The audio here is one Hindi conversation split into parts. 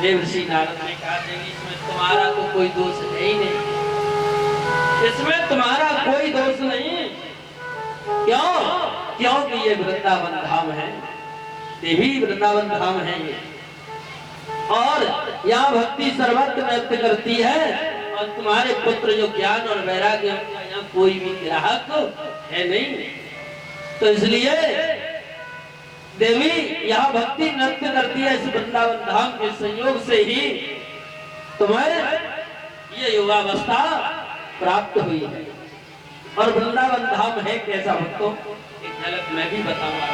देवर्षि नारद ने कहा देवी इसमें तुम्हारा तो कोई दोष है ही नहीं, इसमें तुम्हारा कोई दोष नहीं। क्यों? क्योंकि ये वृंदावन धाम है देवी, वृंदावन धाम है ये, और यहाँ भक्ति सर्वत्र व्यक्त करती है। और तुम्हारे पुत्र जो ज्ञान और वैराग्य यहाँ कोई भी ग्राहक है नहीं, तो इसलिए देवी यहाँ भक्ति नृत्य करती है। इस वृंदावन धाम के संयोग से ही तुम्हें ये युवावस्था प्राप्त हुई है। और वृंदावन धाम है कैसा भक्तों, एक झलक मैं भी बताऊंगा।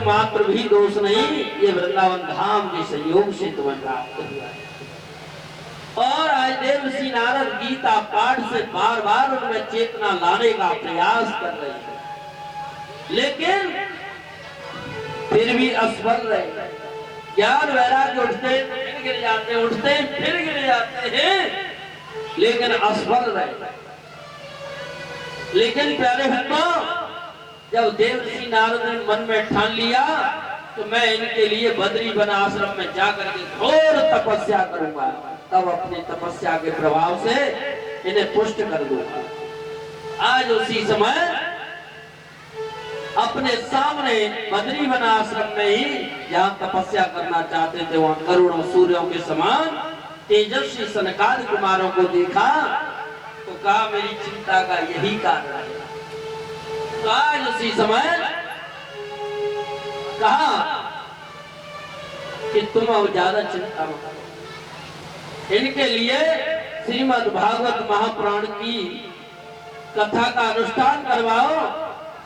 मात्र भी दोष नहीं, ये वृंदावन धाम के संयोग से तुम्हें प्राप्त हुआ है। और आज देवर्षि नारद गीता पाठ से बार बार उनमें चेतना लाने का प्रयास कर रहे हैं, लेकिन फिर भी असफल रहे। ज्ञान वैराग्य उठते फिर गिर जाते, उठते फिर गिर जाते हैं, लेकिन असफल रहे। लेकिन प्यारे भक्तों, जब देवर्षि नारद ने मन में ठान लिया तो मैं इनके लिए बद्री वन आश्रम में जाकर के घोर तपस्या करूंगा, तब अपनी तपस्या के प्रभाव से इन्हें पुष्ट कर दूंगा। आज उसी समय अपने सामने बद्री वन आश्रम में ही जहाँ तपस्या करना चाहते थे, वहाँ करोड़ों सूर्यों के समान तेजस्वी सनकादि कुमारों को देखा तो कहा मेरी चिंता का यही कारण है। तो आज उसी समय कहा कि तुम अब ज्यादा चिंता मत करो। इनके लिए श्रीमद् भागवत महापुराण की कथा का अनुष्ठान करवाओ,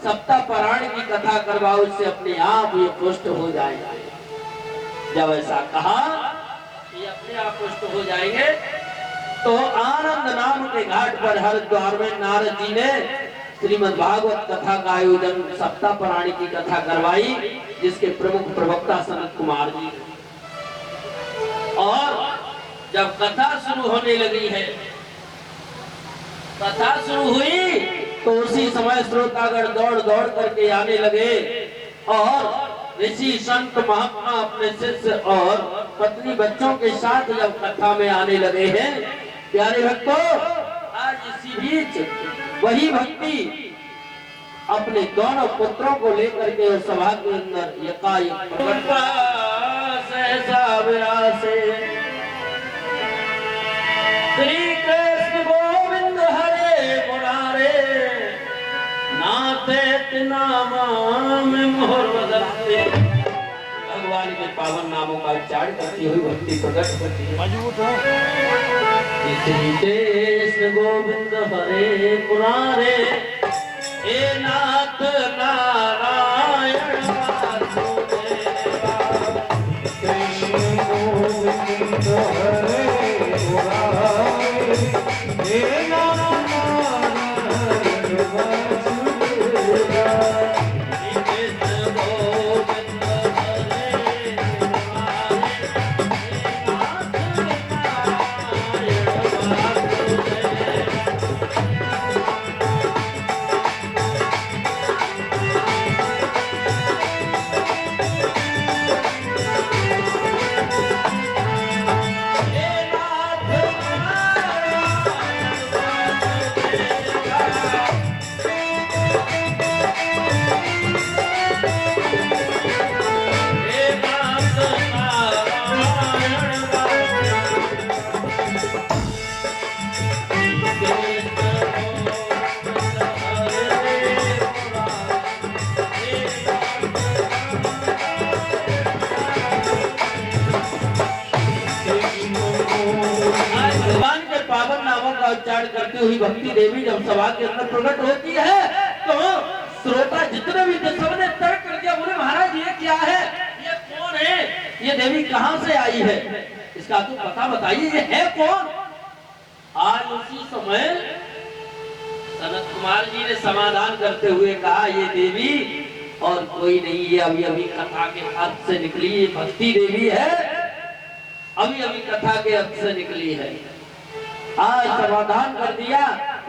सप्ताह परायण की कथा करवाओ, इससे अपने आप ये पुष्ट हो जाएगा। जब ऐसा कहा कि अपने आप पुष्ट हो जाएंगे, तो आनंद नाम के घाट पर हरिद्वार में नारद जी ने श्रीमद् भागवत कथा का आयोजन, सप्ताह परायण की कथा करवाई, जिसके प्रमुख प्रवक्ता सनत कुमार जी। और जब कथा शुरू होने लगी है, कथा शुरू हुई, तो उसी समय श्रोतागण दौड़ दौड़ करके आने लगे और ऋषि संत महात्मा अपने शिष्य और पत्नी बच्चों के साथ जब कथा में आने लगे हैं, प्यारे भक्तों, आज इसी बीच वही भक्ति अपने दोनों पुत्रों को लेकर के उस सभा के अंदर एकाएक श्री कृष्ण गोविंद हरे मुरारे, नाते नामा में मोहर बदलते। भगवान के पावन नामों का उच्चारण करती हुई भक्ति प्रकट करती है। मजबूत है। श्री कृष्ण गोविंद हरे मुरारे, हे नाथ नारायण वासुदेवा। कृष्ण गोविंद हरे मुरारे, हे नाथ नारायण वासुदेवा। उच्चारण करती हुई भक्ति देवी जब सभा के अंदर प्रकट होती है, तो श्रोता जितने भी थे सबने तर्क कर दिया, बोले महाराज ये क्या है, ये कौन है, ये देवी कहां से आई है, इसका तो पता बताइए, ये है कौन। आज उसी समय सनत कुमार जी ने समाधान करते हुए कहा, ये देवी और कोई नहीं, ये अभी अभी कथा के अर्थ से निकली, ये भक्ति देवी है, अभी अभी कथा के अर्थ से निकली है। आज समाधान कर दिया,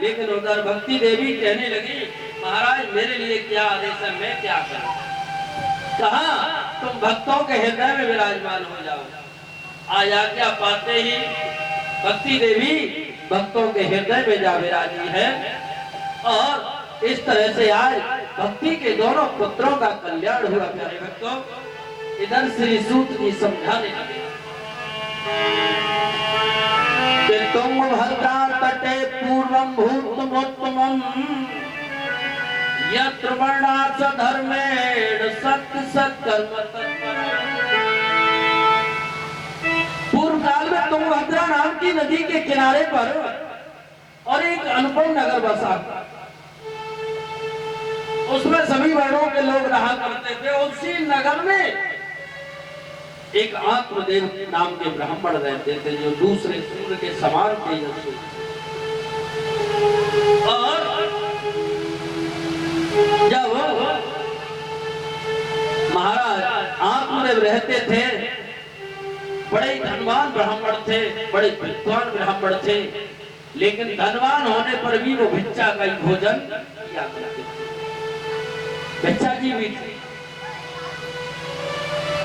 लेकिन उधर भक्ति देवी कहने लगी, महाराज मेरे लिए क्या आदेश है, मैं क्या करूं। कहा तुम भक्तों के हृदय में विराजमान हो जाओ। आज आज्ञा पाते ही भक्ति देवी भक्तों के हृदय में जा विराजी है, और इस तरह से आज भक्ति के दोनों पुत्रों का कल्याण हुआ। प्यारे भक्तों, इधर श्री सूत जी समझाने लगे, तुम भद्रा तटे पूर्वं भूतमोत्तमं, यत्र वर्णात् धर्मेण सत्य सत्कर्म तत्परम्। पूर्व काल में तुंगभद्रा नाम की नदी के किनारे पर और एक अनुपम नगर बसा, उसमें सभी वर्णों के लोग रहा करते थे। उसी नगर में एक आत्मदेव नाम के ब्राह्मण रहते थे, जो दूसरे सूर्य के समान तेजस्वी। और जब महाराज आत्मदेव रहते थे, बड़े धनवान ब्राह्मण थे, बड़े विद्वान ब्राह्मण थे, लेकिन धनवान होने पर भी वो भिक्षा का ही भोजन किया करते थे, भिक्षा की भी थी।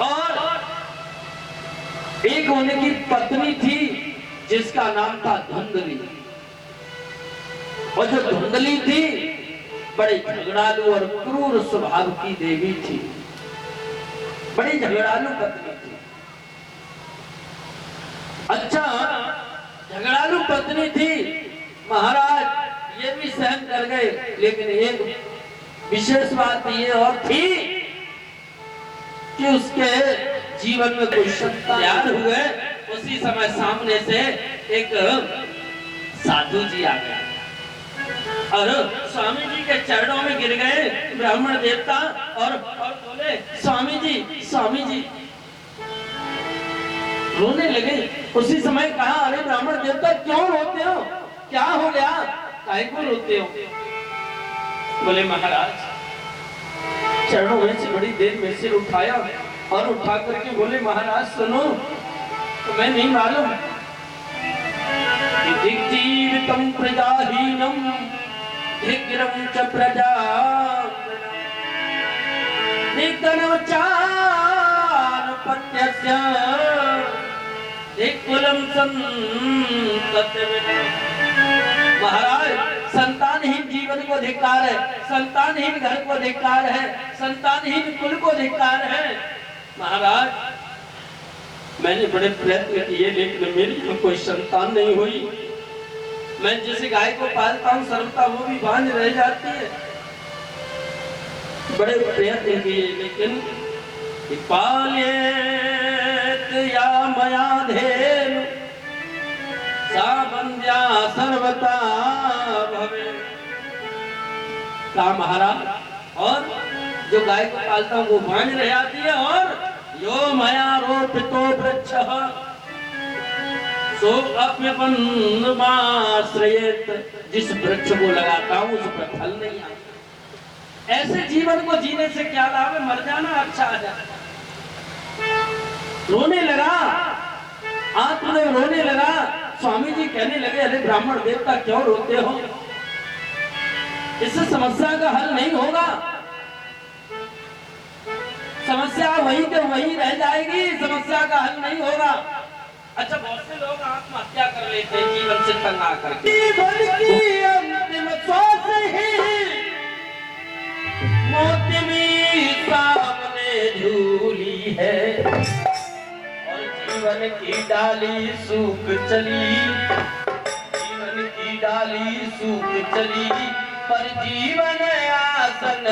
और एक उनकी पत्नी थी जिसका नाम था धुंधली, और जो धुंधली थी बड़ी झगड़ालू और क्रूर स्वभाव की देवी थी, बड़ी झगड़ालू पत्नी थी। अच्छा, झगड़ालू पत्नी थी, महाराज ये भी सहन कर गए, लेकिन एक विशेष बात ये और थी कि उसके जीवन में कोई संतान हुए। उसी समय सामने से एक साधु जी आ गया। और स्वामी जी के चरणों में गिर गए ब्राह्मण देवता और बोले स्वामी जी रोने लगे। उसी समय कहा अरे ब्राह्मण देवता क्यों रोते हो, क्या हो गया, काहे को रोते हो? बोले महाराज चरणों में से बड़ी देर में सिर उठाया और उठा करके बोले महाराज सुनो, तो मैं नहीं मालूम जीवितम प्रजाहीनम धिग्रम च प्रजा पत्यस्य कुलम महाराज संतानहीन जीवन को धिक्कार है, संतानहीन घर को धिक्कार है, संतानहीन कुल को धिक्कार है। महाराज मैंने बड़े प्रयत्न किए लेकिन मेरी में कोई संतान नहीं हुई। मैं जिस गाय को पालता हूँ सर्वथा वो भी बांझ रह जाती है। बड़े प्रयत्न किए लेकिन पालेत या मया धेनु सा बंध्या सर्वता भवे। कहा महाराज और जो गाय को पालता हूँ वो बांझ रह जाती है, और यो मया रोपितो वृक्षः सो अपन्नमाश्रयेत, जिस वृक्ष को लगाता हूँ उस पर फल नहीं आता। ऐसे जीवन को जीने से क्या लाभ है, मर जाना अच्छा है। रोने लगा, आत्मदेव रोने लगा। स्वामी जी कहने लगे अरे ब्राह्मण देवता क्यों रोते हो, इससे समस्या का हल नहीं होगा, समस्या वहीं के वहीं रह जाएगी, समस्या का हल नहीं होगा। अच्छा बहुत से लोग आत्महत्या कर लेते हैं जीवन से तंग आकर के। जीवन की अंतिम श्वास ही मौत भी सामने झूली है, और जीवन की डाली सूख चली, जीवन की डाली सूख चली, पर जीवन आसन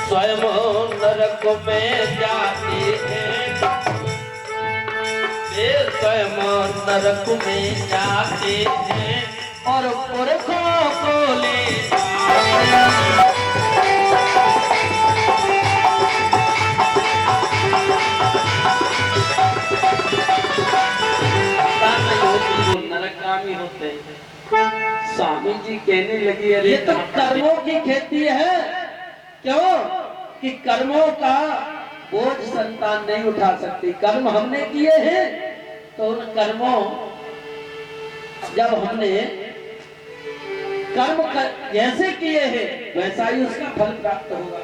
स्वयं नरक में जाते हैं, स्वयं नरक में जाते हैं और पुरखों को ले नरकगामी होते हैं। स्वामी जी कहने लगी अरे ये तो कर्मों की खेती है। क्यों कि कर्मों का बोझ संतान नहीं उठा सकती। कर्म हमने किए हैं तो उन कर्मों, जब हमने कर्म जैसे किए हैं वैसा ही उसका फल प्राप्त होगा।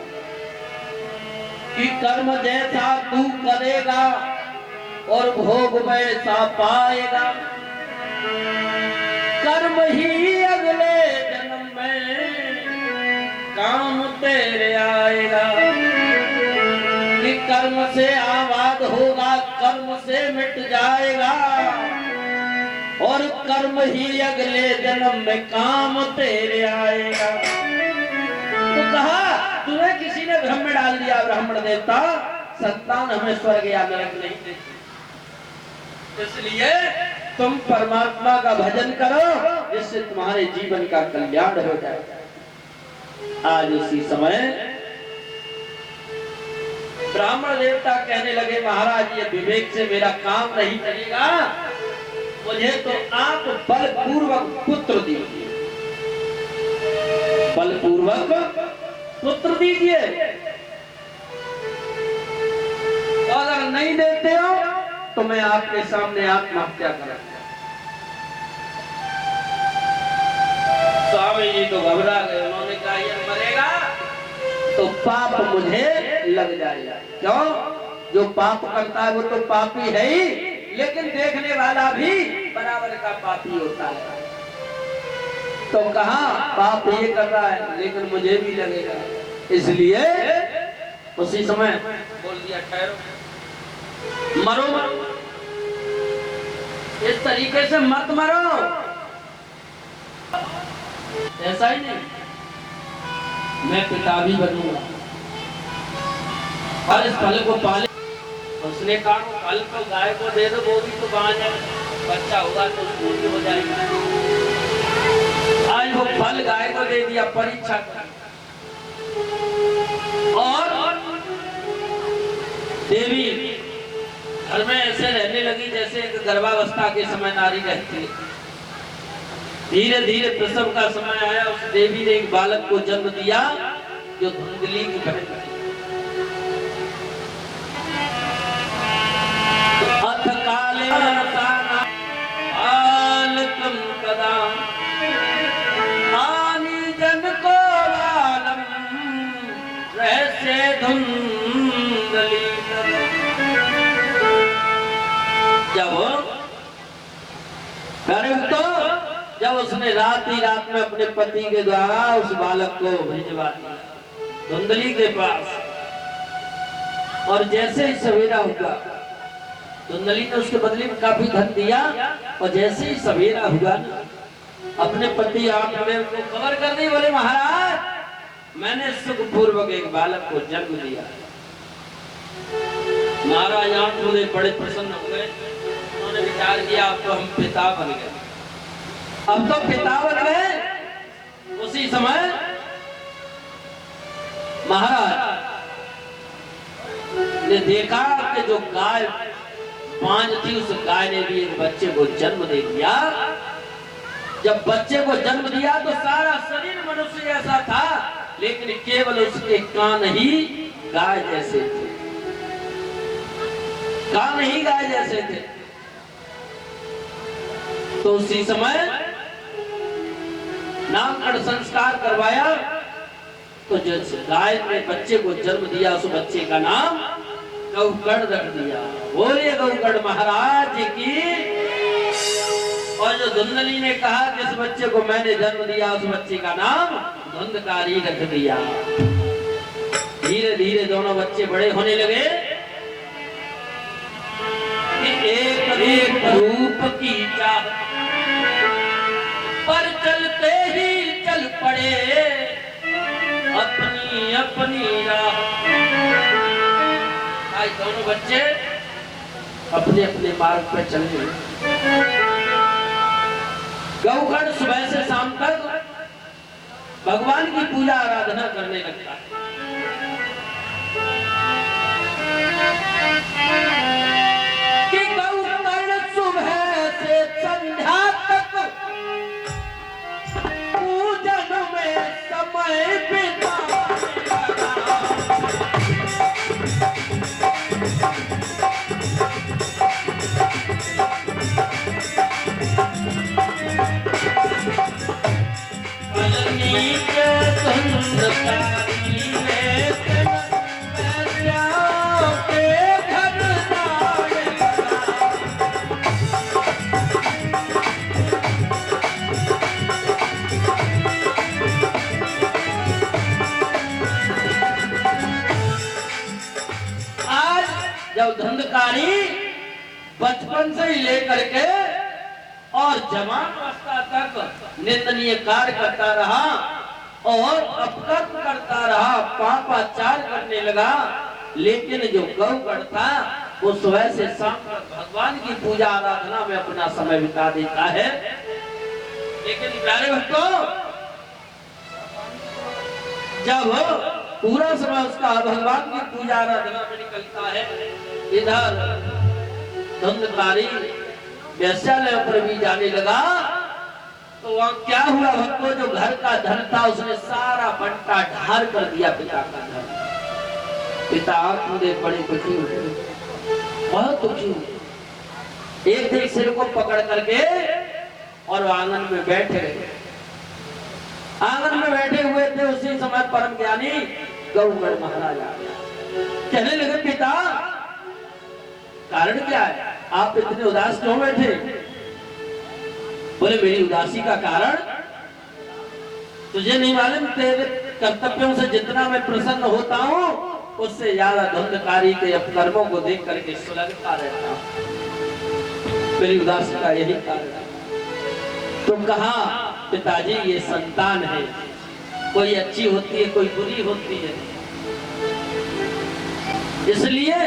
कि कर्म जैसा तू करेगा और भोग वैसा पाएगा। कर्म ही अगले जन्म में काम तेरे आएगा। कि कर्म से आबाद होगा, कर्म से मिट जाएगा, और कर्म ही अगले जन्म में काम तेरे आएगा। तो कहा तुम्हें किसी ने भ्रम में डाल दिया ब्राह्मण देवता, संतान हमें स्वर्ग या नरक नहीं देती, इसलिए तुम परमात्मा का भजन करो जिससे तुम्हारे जीवन का कल्याण हो जाए। आज उसी समय ब्राह्मण देवता कहने लगे महाराज ये विवेक से मेरा काम नहीं चलेगा, मुझे तो आप बलपूर्वक पुत्र दीजिए, बलपूर्वक पुत्र दीजिए। तो अगर नहीं देते हो तो मैं आपके सामने आत्महत्या करूंगा। स्वामी जी तो घबरा गए, उन्होंने कहा ये मरेगा तो पाप मुझे लग जाएगा। क्यों? जो पाप करता है वो तो पापी है ही, लेकिन देखने वाला भी बराबर का पापी होता है। तो कहा पाप ये कर रहा है लेकिन मुझे भी लगेगा, इसलिए उसी समय बोल दिया ठहरो। मरो मरो, इस तरीके से मत मरो। ऐसा ही नहीं, मैं पिता भी बनूंगा और इस फल को पाले। उसने कहा फल तो गाय को दे दो, वो भी तो बांझ है, बच्चा होगा तो पूरी हो जाएगी। आज वो फल गाय को दे दिया परीक्षा का, और देवी घर में ऐसे रहने लगी जैसे एक गर्भावस्था के समय नारी रहती है। धीरे धीरे प्रसव का समय आया, उस देवी ने एक बालक को जन्म दिया जो धुंधली की बहन थी। अथ काले आलतम कदा आनी जन को बालम रहस्य धुंधली। जब उसने रात ही रात में अपने पति के द्वारा उस बालक को भिजवा दिया धुंधली के पास, और जैसे ही सवेरा हुआ धुंधली ने उसके बदले में काफी धन दिया, और जैसे ही सवेरा हुआ अपने पति आप ने उनको खबर कर दी, बोले महाराज मैंने सुखपूर्वक एक बालक को जन्म दिया। महाराज आप बड़े प्रसन्न हो गए, उन्होंने विचार किया अब तो हम पिता बन गए, अब तो पिता बन गए। उसी समय महाराज ने देखा कि जो गाय बांझ थी उस गाय ने भी एक बच्चे को जन्म दे दिया। जब बच्चे को जन्म दिया तो सारा शरीर मनुष्य जैसा था, लेकिन केवल उसके कान ही गाय जैसे थे, कान ही गाय जैसे थे। तो उसी समय नामकरण संस्कार करवाया, तो जिस गाय ने बच्चे को जन्म दिया उस बच्चे का नाम गौकर्ण रख दिया। बोलिए गौकर्ण महाराज की। और जो धुंधली ने कहा कि इस बच्चे को मैंने जन्म दिया, उस बच्चे का नाम धुंधकारी रख दिया। धीरे धीरे दोनों बच्चे बड़े होने लगे कि एक एक रूप की चाह पर चलते ही चल पड़े अपनी अपनी राह। आज दोनों बच्चे अपने अपने मार्ग पर चलने लगे। गौकर्ण सुबह से शाम तक भगवान की पूजा आराधना करने लगता है। कि गौकर्ण सुबह से संध्या तक पूजन में समय बिताने धुंधकारी बचपन से ही लेकर के और जवान अवस्था तक निंदनीय कार्य करता रहा और अपकर्म करता रहा, पापाचार करने लगा। लेकिन जो गौकर्ण था वो सुबह से शाम तक भगवान की पूजा आराधना में अपना समय बिता देता है। लेकिन प्यारे भक्तों, जब पूरा समय उसका भगवान की पूजा आराधना में निकलता है, इधर धुंधकारी वैश्यालय पर भी जाने लगा, तो वहां क्या हुआ भक्तों, जो घर का धन था उसने सारा बंटा ढार कर दिया पिता का धन। पिता आंखें बड़े दुखी हुए, बहुत दुखी हुए। एक दिन सिर को पकड़ करके और आंगन में बैठे रहे। आंगन में बैठे हुए थे, उसी समय परम ज्ञानी गौकर्ण महाराज आ गया। कहने लगे पिता कारण क्या है, आप इतने उदास क्यों बैठे? बोले मेरी उदासी का कारण तुझे नहीं मालूम, तेरे कर्तव्यों से जितना मैं प्रसन्न होता हूँ उससे ज्यादा धुंधकारी के अपकर्मों को देख करके सुलगता रहता हूं। मेरी उदासी का यही कारण है। तुम कहा पिताजी ये संतान है, कोई अच्छी होती है कोई बुरी होती है, इसलिए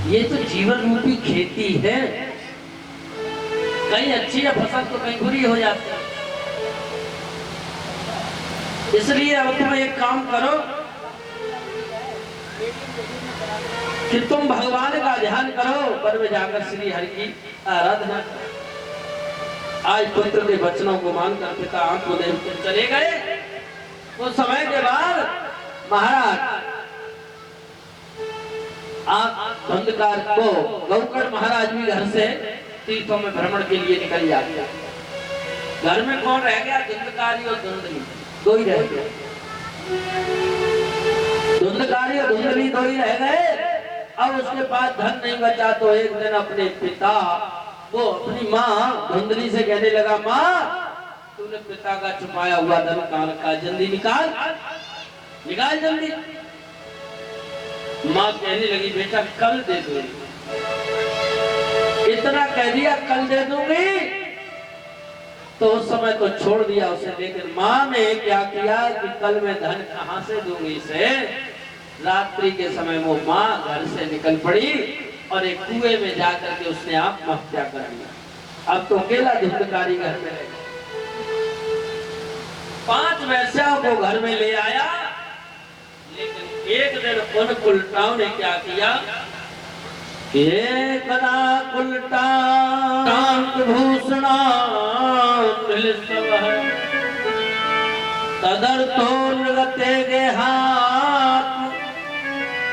ये तो जीवन रूपी खेती है, कहीं अच्छी है फसल तो कहीं बुरी हो जाती है। इसलिए अब तुम एक काम करो कि तुम भगवान का ध्यान करो, वन में जाकर श्री हरि की आराधना करो। आज पुत्र के वचनों को मानकर पिता आत्मदेव के चले गए। कुछ समय के बाद महाराज आप धुंधकार को गौकर्ण महाराज भी घर से तीर्थों में भ्रमण के लिए निकल जाते। घर में कौन रह गया? धुंधकारी और धुंधली दो ही रह गए। धुंधकारी और धुंधली दो ही रह गए। अब उसके पास धन नहीं बचा तो एक दिन अपने पिता वो अपनी माँ धुंधली से कहने लगा, माँ तूने पिता का छुपाया हुआ धन कहाँ रखा, जल्दी निकाल निकाल जल्दी। माँ कहने लगी, बेटा कल दे दूंगी। इतना कह दिया कल दे दूंगी, तो उस समय तो छोड़ दिया उसे। लेकिन माँ ने क्या किया कि कल मैं धन कहाँ से दूंगी इसे। रात्रि के समय वो माँ घर से निकल पड़ी और एक कुएं में जाकर के उसने आत्महत्या कर लिया। अब तो अकेला धुंधकारी घर में रह गया। 5 वेश्याओं को घर में ले आया, लेकिन एक दिन उन कुलटाओं ने क्या किया, एकदा कुलटा भूषणा तदर्थो नृगते गे हाथ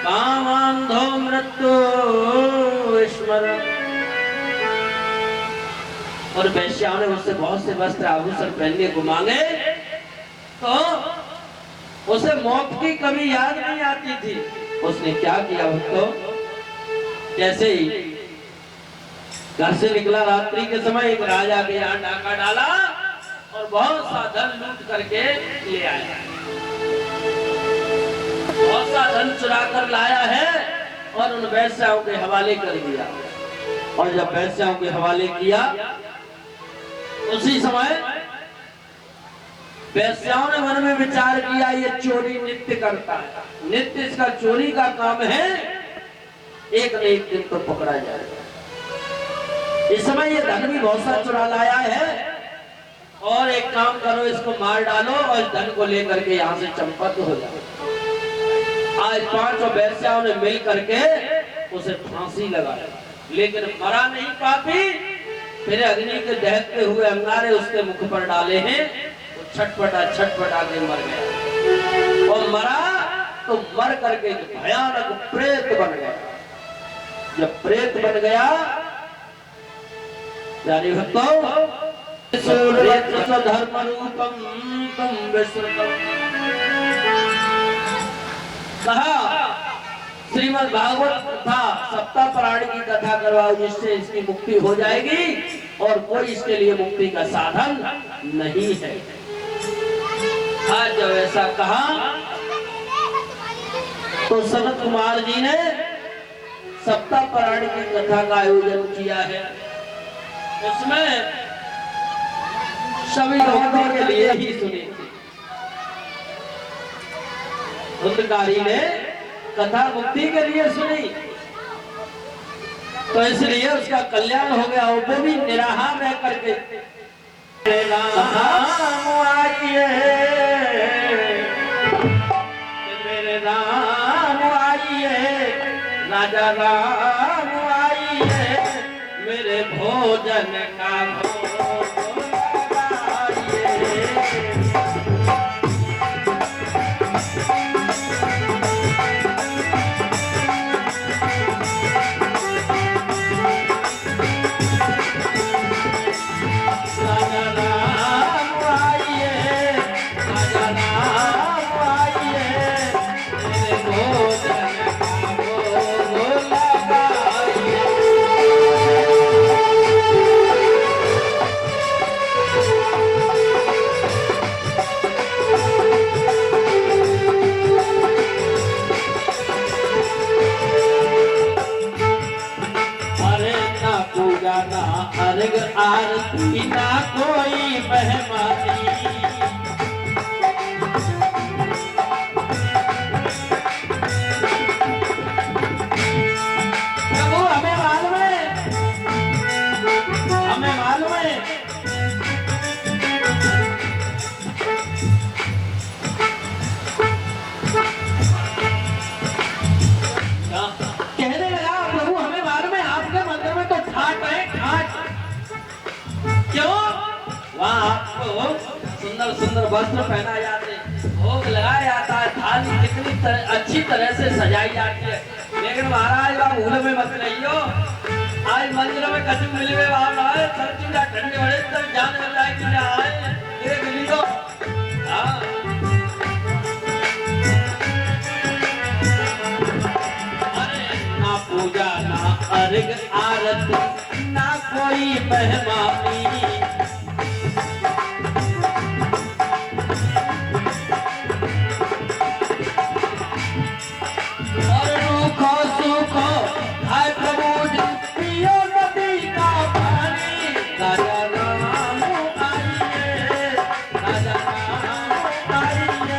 कामांधो मृत्यु स्मरण। और वैश्याओं ने उससे बहुत से वस्त्र आभूषण पहनने को मांगे, तो उसे मौत की कभी याद नहीं आती थी। उसने क्या किया, भक्तों जैसे ही घर से निकला रात्रि के समय, एक राजा के यहाँ डाका डाला और बहुत सा धन लूट करके ले आया। बहुत सा धन चुरा कर लाया है और उन वैश्याओं के हवाले कर दिया। और जब वैश्याओं के हवाले किया, उसी समय वैश्याओं ने मन में विचार किया, ये चोरी नित्य करता है, नित्य इसका चोरी का काम है, एक न एक दिन तो पकड़ा जाएगा। इस समय ये धन भी बहुत सा चुरा लाया है, और एक काम करो इसको मार डालो और धन को लेकर के यहाँ से चंपत हो जाओ। आज 5 वैश्याओं ने मिल करके उसे फांसी लगाया, लेकिन मरा नहीं पापी। फिर अग्नि के दहकते हुए अंगारे उसके मुख पर डाले हैं, वो छटपटा छटपटा के मर गया। और मरा तो मर करके भयानक प्रेत बन गया। जब प्रेत बन गया, यानी भक्तों धर्म रूपम तुम विश्रुतम, कहा श्रीमद् भागवत कथा सप्ताह पुराण की कथा करवाओ, जिससे इसकी मुक्ति हो जाएगी और कोई इसके लिए मुक्ति का साधन नहीं है। आज जब ऐसा कहा तो सनत कुमार जी ने सप्ताह पुराण की कथा का आयोजन किया है। उसमें सभी भक्तों के लिए ही सुनी थी। धुंधकारी ने कथा मुक्ति के लिए सुनी, तो इसलिए उसका कल्याण हो गया। वो भी निराहार रह करके मेरे राम आइए, राजा राम आइए, मेरे भोजन का भोग लगाइए। आरती ना कोई मेहमानी। प्रभु हमें मालूम है, हमें मालूम है कहने लगा प्रभु हमें मालूम है आपके मंदिर में तो ठाट है ठाट। क्यों? वहाँ आपको सुंदर सुंदर वस्त्र पहनाए जाते, भोग लगाया जाता है, थाली कितनी अच्छी तरह से सजाई जाती है। लेकिन महाराज आप भूल में मत रहियो, आज मंदिर में कछु मिल गए बाप आए सब्जी का ठंडे बड़े तब जाने लग जाए कि आए ये मिली तो ना पूजा ना अर्घ आरती ना कोई मेहमानी। और रूखो सूखो हाय प्रभु पियो नदी का पानी। राजा राम आइए, राजा राम आइए,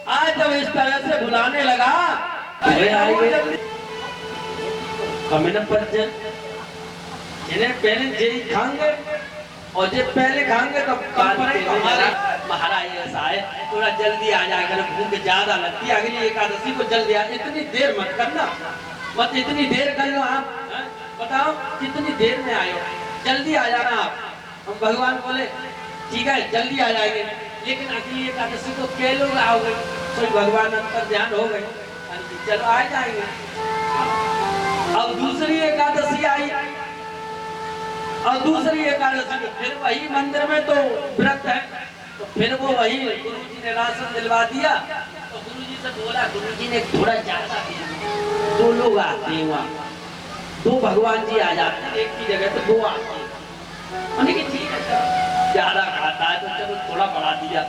आज जब इस तरह से बुलाने लगा अरे आइए कमिन पर जिन्हें पहले जेई खाएंगे और जब पहले खाएंगे तो हमारा महाराज ऐसा है थोड़ा जल्दी आ जाए कर भूख ज्यादा लगती है अगली एकादशी को जल्दी आ। इतनी देर मत करना, मत इतनी देर कर लो आप, बताओ कितनी देर में आए हो, जल्दी आ जाना आप। हम भगवान बोले ठीक है जल्दी आ जाएंगे, लेकिन अगली एकादशी को क्या लोग आओगे? कोई भगवान अंतर ध्यान हो गए, चलो आ जाएंगे। अब दूसरी एकादशी आई और दूसरी एकादशी को फिर वही मंदिर में तो व्रत है, तो फिर वो वही गुरु जी ने राशन दिलवा दिया। तो गुरु जी से बोला, गुरु जी ने थोड़ा ज्यादा दिया, 2 लोग आते हैं वहाँ, 2 भगवान जी आ जाते हैं एक की जगह पे 2 आते हैं। मैंने कहा ठीक है ज्यादा खाता है तो चलो थोड़ा बढ़ा दिया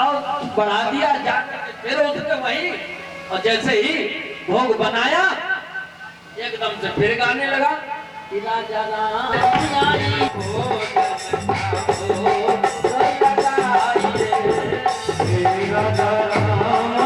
और बढ़ा दिया जाकर फिर उठते वही और जैसे ही भोग बनाया एकदम से फिर गाने लगा राजा राम आई राजा राम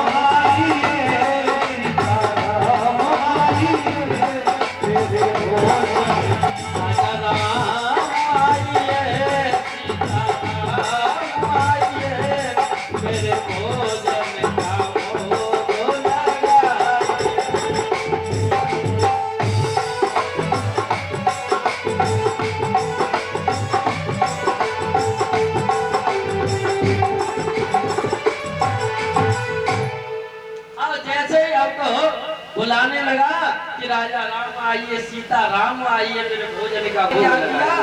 बुलाने लगा कि राजा राम आइए, सीता राम आइए, मेरे भोजन का भोजन किया।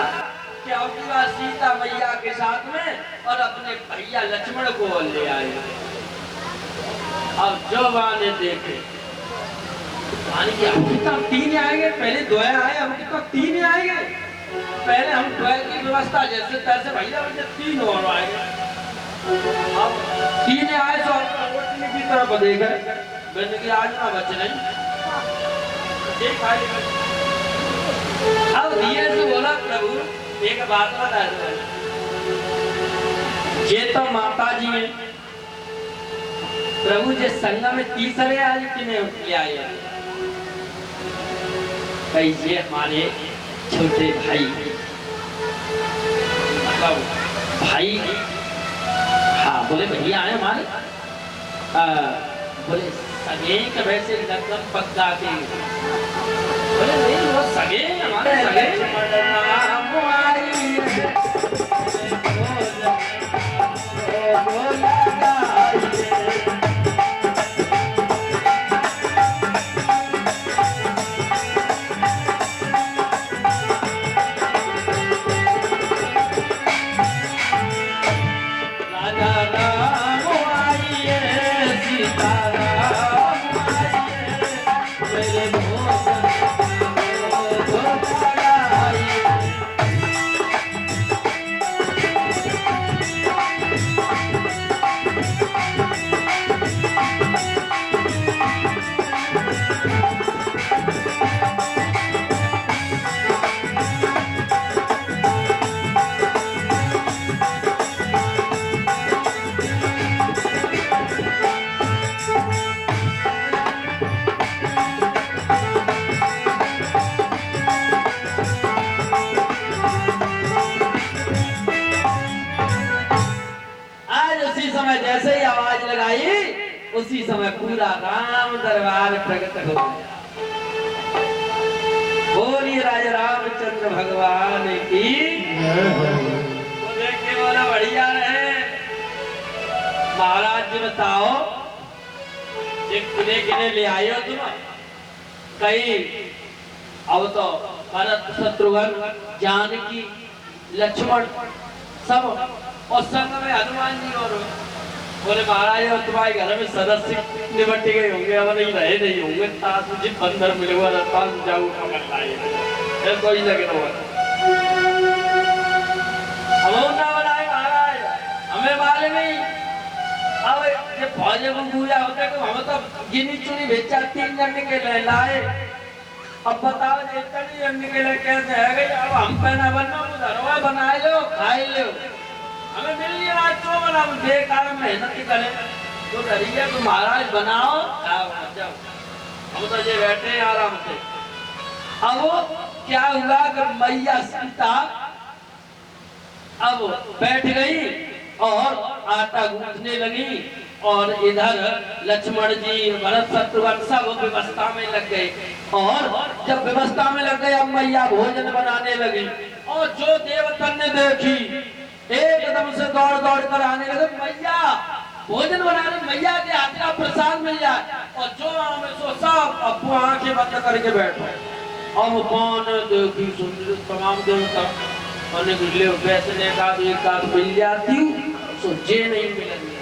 क्या हुआ? सीता मैया के साथ में और अपने भैया लक्ष्मण को ले आए। अब जब आने देखे हम कितना 3 आएंगे, पहले 2 आए, हम कितना 3 आएंगे। पहले हम 2 की व्यवस्था जैसे तैसे भैया 3 और आएंगे। अब 3 आए तो की तरफ देखे मैंने कि आज ना बच्चे नहीं अब धीरे से बोला प्रभु एक बात बता दो, ये तो माता जी है प्रभु जी संग में तीसरे आज किन्हें आए कैसे हमारे छोटे भाई मतलब भाई हाँ बोले भैया आए हमारे बोले सगे के वैसे लगन पक्का के बोले नहीं वो सगे हमारे सगे मेरे उसी समय पूरा राम दरबार प्रकट हो गया। बोलिए राजा रामचंद्र भगवान की। वो देखने वाला बढ़िया रहे। महाराज जी बताओ, एक किने ले आयो तुम कहीं? अब तो भरत शत्रुघ्न जानकी लक्ष्मण सब और संग में हनुमान जी। और बोले महाराज अब तुम्हारे घर में सदस्य निपट गए होंगे, अब नहीं रहे नहीं होंगे, ताश मुझे बंदर मिलेगा रास्ता जाऊ कोई जगह हम ना बनाए महाराज, हमें मालूम नहीं। अब ये फौजे को पूजा होते तो हम तो गिनी चुनी बेचा 3 जन के ले लाए। अब बताओ इतनी जन के लिए कैसे है गई? अब हम पे ना बनना, घरवा बनाए लो खाए लो, हमें मिल नहीं रहा क्यों बना? बेकार मेहनत करें तो करिए, तो महाराज बनाओ जाओ, हम तो ये बैठे हैं आराम से। अब क्या हुआ कि मैया सीता अब बैठ गई और आटा गूंथने लगी, और इधर लक्ष्मण जी भरत शत्रुघ्न सब व्यवस्था में लग गए। और जब व्यवस्था में लग गए, अब मैया भोजन बनाने लगी। और जो देवतन ने देखी एकदम से दौड़ दौड़ कर आने लगे, मैया भोजन बनाने, मैया के हाथ का प्रसाद मिल जाए। और जो हमें सो सब अब आंखें बंद करके बैठो। अब कौन देखी सुन तमाम देवता मैंने ले बैठने का एक बात मिल जाती हूँ, सो जे नहीं मिलेंगे,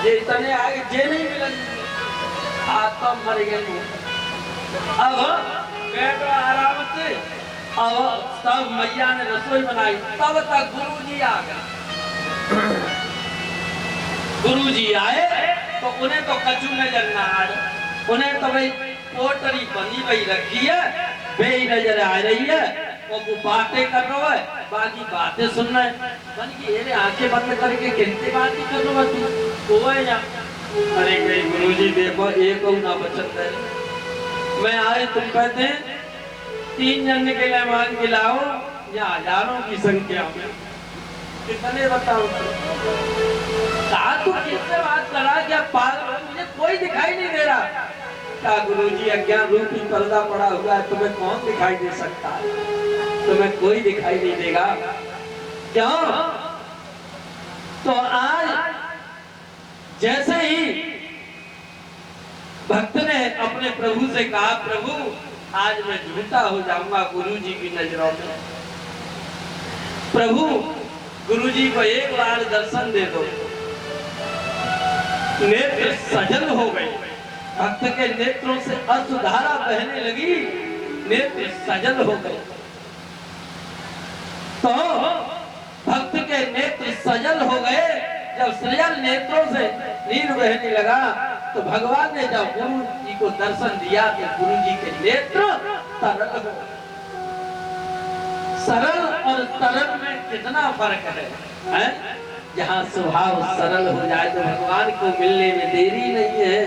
जे इतने आगे जे नहीं मिलेंगे, आज तो मर गए। अब बैठो आराम से। अब तब मैया ने रसोई बनाई, तब तक गुरुजी आ गए। गुरुजी आए तो उन्हें तो कछु नजर ना आ रहा, उन्हें तो भाई पोटरी बनी हुई रखी है, बेई नजर आ रही है, और वो बातें कर रहा है, बाकी बातें सुन रहे हैं। बन की ये आंखें बंद करके कितनी बातें कर रहा तू वो है या? अरे कहीं गुरुजी देखो एक ना बचत है, मैं आए तुम कहते हैं 3 जन के लिए मान के लाओ या हजारों की संख्या में, कितने बताओ? तू किससे बात करा? क्या पागल? मुझे कोई दिखाई नहीं दे रहा। क्या गुरुजी अज्ञान रूपी पर्दा पड़ा हुआ है, तुम्हें कौन दिखाई दे सकता है? तुम्हें कोई दिखाई नहीं देगा। क्यों? तो आज जैसे ही भक्त ने अपने प्रभु से कहा, प्रभु आज मैं झूठा हो जाऊंगा गुरुजी की नजरों में, प्रभु गुरुजी को एक बार दर्शन दे दो। नेत्र सजल हो गए, भक्त के नेत्रों से अश्रुधारा बहने लगी, नेत्र सजल हो गए। तो भक्त के नेत्र सजल हो गए। जब सजल नेत्रों से नीर बहने लगा तो भगवान ने जब गुरु जी को दर्शन दिया कि गुरु जी के नेत्र तरल हो। सरल और तरल में कितना फर्क है? जहाँ स्वभाव सरल हो जाए तो भगवान को मिलने में देरी नहीं है।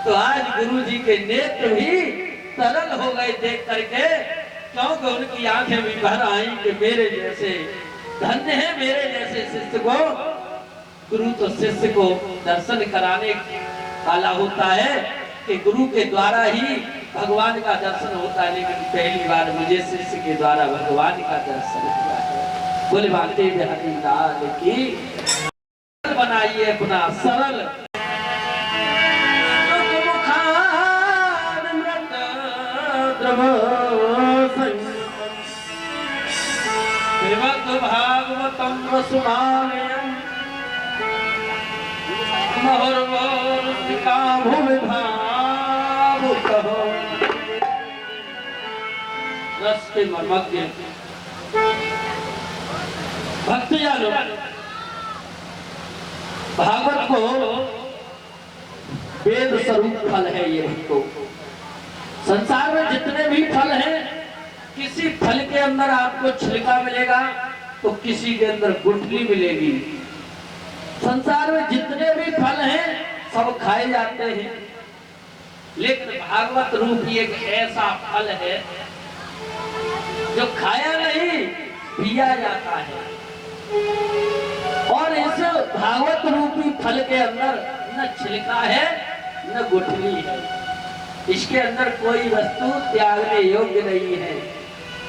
तो आज गुरु जी के नेत्र भी तरल हो गए देख करके, क्योंकि उनकी आंखें भी भर आई कि मेरे जैसे धन्य है, मेरे जैसे शिष्य को। गुरु तो शिष्य को दर्शन कराने वाला होता है कि गुरु के द्वारा ही भगवान का दर्शन होता है, लेकिन पहली बार मुझे शिष्य के द्वारा भगवान का दर्शन हुआ है। बोले बातें बिहारी लाल की। बनाइए अपना सरल भागवतम सुनामयम् महोर्वोर्तिका भूमि भावुकः रस्ते मर्मज्ञ। भक्तजनों, भागवत को वेद स्वरूप फल है ये तो। संसार में जितने भी फल हैं, किसी फल के अंदर आपको छिलका मिलेगा तो किसी के अंदर गुठली मिलेगी। संसार में जितने भी फल हैं सब खाए जाते हैं, लेकिन भागवत रूपी एक ऐसा फल है जो खाया नहीं पिया जाता है। और इस भागवत रूपी फल के अंदर न छिलका है न गुठली है, इसके अंदर कोई वस्तु त्यागने योग्य नहीं है।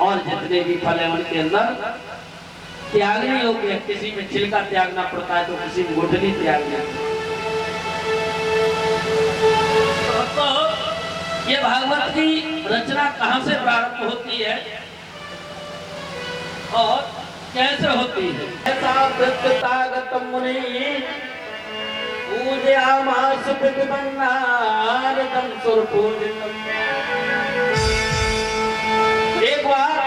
और जितने भी फल है उनके अंदर त्यागने योग्य है। किसी में छिलका त्यागना पड़ता है तो किसी में गुठली त्यागना। तो ये भागवत की रचना कहां से प्रारंभ होती है और कैसे होती है? ऐसा वृत्तागत मुनि पूजयामास पितृमन्नारदं सुरपूजितम्। एक बार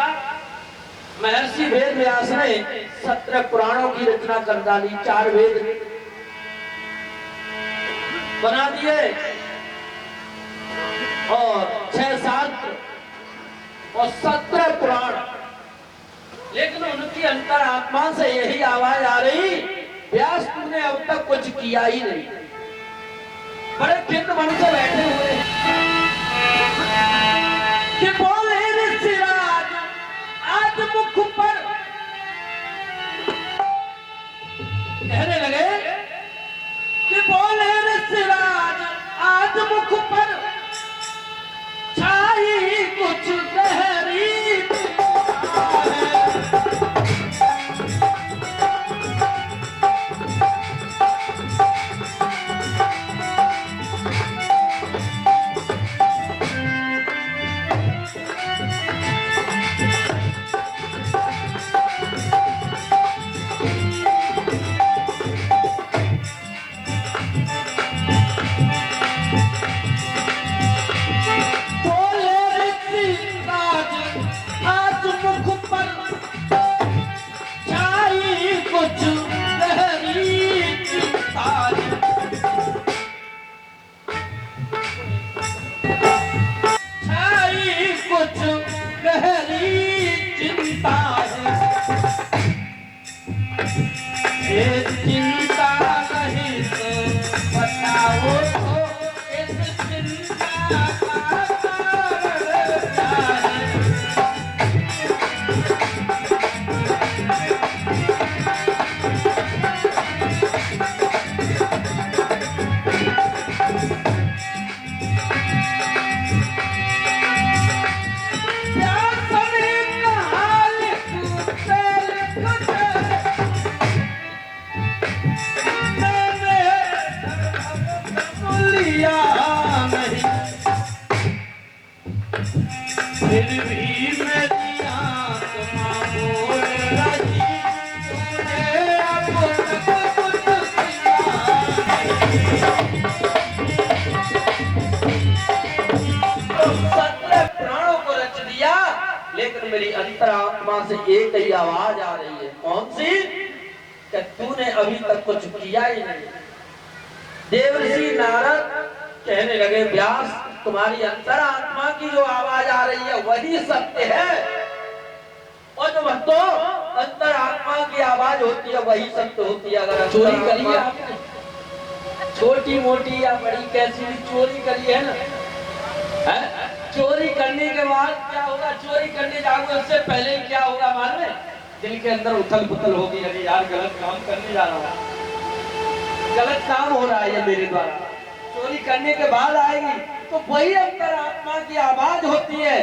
महर्षि वेद व्यास ने 17 पुराणों की रचना कर डाली, 4 वेद बना दिए और 6 शास्त्र और 17 पुराण। लेकिन उनकी अंतरात्मा से यही आवाज आ रही, व्यास तुमने अब तक कुछ किया ही नहीं। बड़े खिन्न मन से बैठे हुए कि बोले ऋषिराज आज मुख पर, कहने लगे कि बोले ऋषिराज आज मुख पर छाई कुछ गहरी मेरी अंतरात्मा से एक ही आवाज आ रही है, कौन सी? कि तूने अभी तक कुछ किया ही नहीं। देवर्षि नारद कहने लगे, व्यास तुम्हारी अंतरात्मा की जो आवाज आ रही है वही सत्य है, और जो भक्तों अंतरात्मा की आवाज होती है वही सत्य होती है। अगर चोरी करी है आपने, छोटी मोटी या बड़ी कैसी भी चोरी करी है ना, है? चोरी करने के बाद क्या होगा? चोरी करने जाओगे उससे पहले ही क्या होगा मालूम है? दिल के अंदर उथल पुथल होगी, अरे यार गलत काम करने जा रहा हूँ, गलत काम हो रहा है ये मेरे द्वारा। चोरी करने के बाद आएगी तो वही अंतरात्मा की आवाज होती है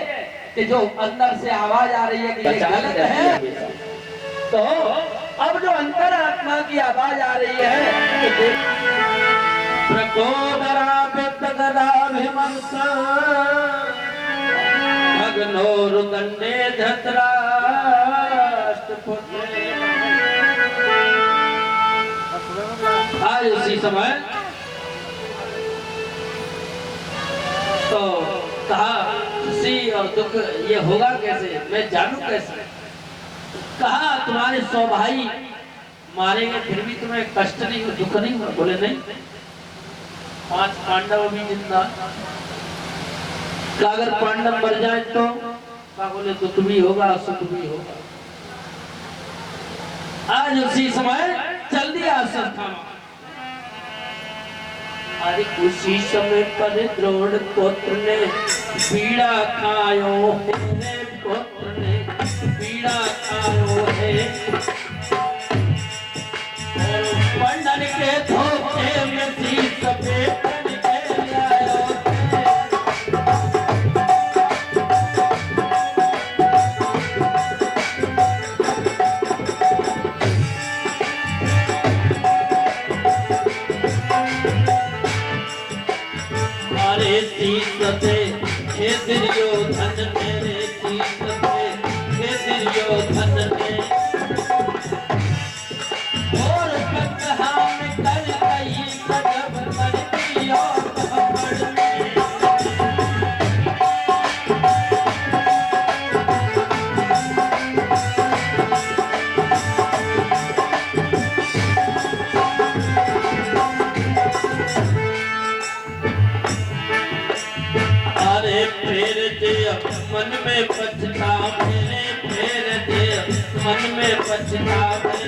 कि जो अंदर से आवाज आ रही है कि ये गलत है। तो अब जो अंतरात्मा की आवाज आ रही है कि भगनोरुदंडे धृतराष्ट्रपुत्रे। आज उसी समय तो कहा खुशी और दुख ये होगा कैसे, मैं जानू कैसे? कहा तुम्हारे 100 भाई मारेंगे फिर भी तुम्हें कष्ट नहीं, दुख नहीं हुआ? बोले नहीं, 5 पांडव भी जिंदा। अगर पांडव मर जाए तो क्या? बोले दुख भी होगा सुख भी होगा। आज उसी समय चल दिया अश्वत्थामा। अरे उसी समय पर द्रोण पुत्र ने पीड़ा खायो है, पुत्र ने पीड़ा खायो है। में पछतावे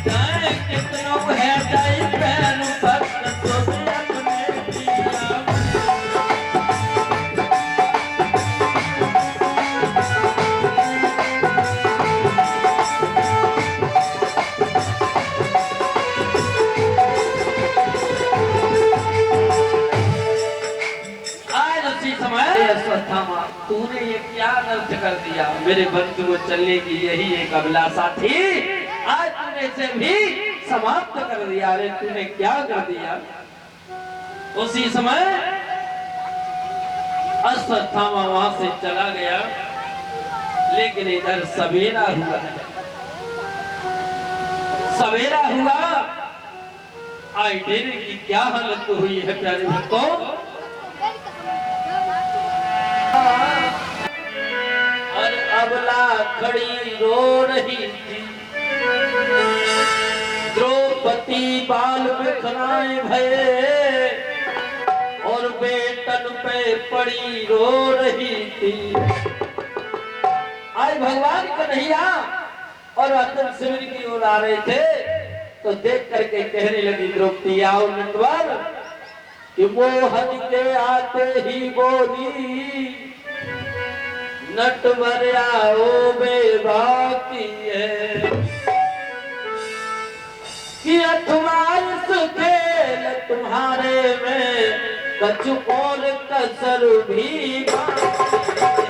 जाए कितनों है जाई पैर भक्त तो से अपने पिया अश्वत्थामा तूने ये क्या नष्ट कर दिया। मेरे बंधु को चलने की यही एक अभिलाषा थी, आज तूने इसे भी समाप्त कर दिया। अरे तूने क्या कर दिया। उसी समय अश्वत्थामा वहां से चला गया, लेकिन इधर सवेरा हुआ। सवेरा हुआ, आई डेरे की क्या हालत हुई है प्यारे भक्तों। और अबला खड़ी रो रही थी, द्रौपदी बाल बिखराए भये और बेटन पे पड़ी रो रही थी। आज भगवान कन्हैया और अंदर शिविर की ओर आ रहे थे, तो देख करके कहने लगी द्रौपदी आओ नटवर, कि मोहन के आते ही बोली नटवर आओ बेबाकी है कि अथवा इस खेल तुम्हारे में कछु और कसर भी बाकी है।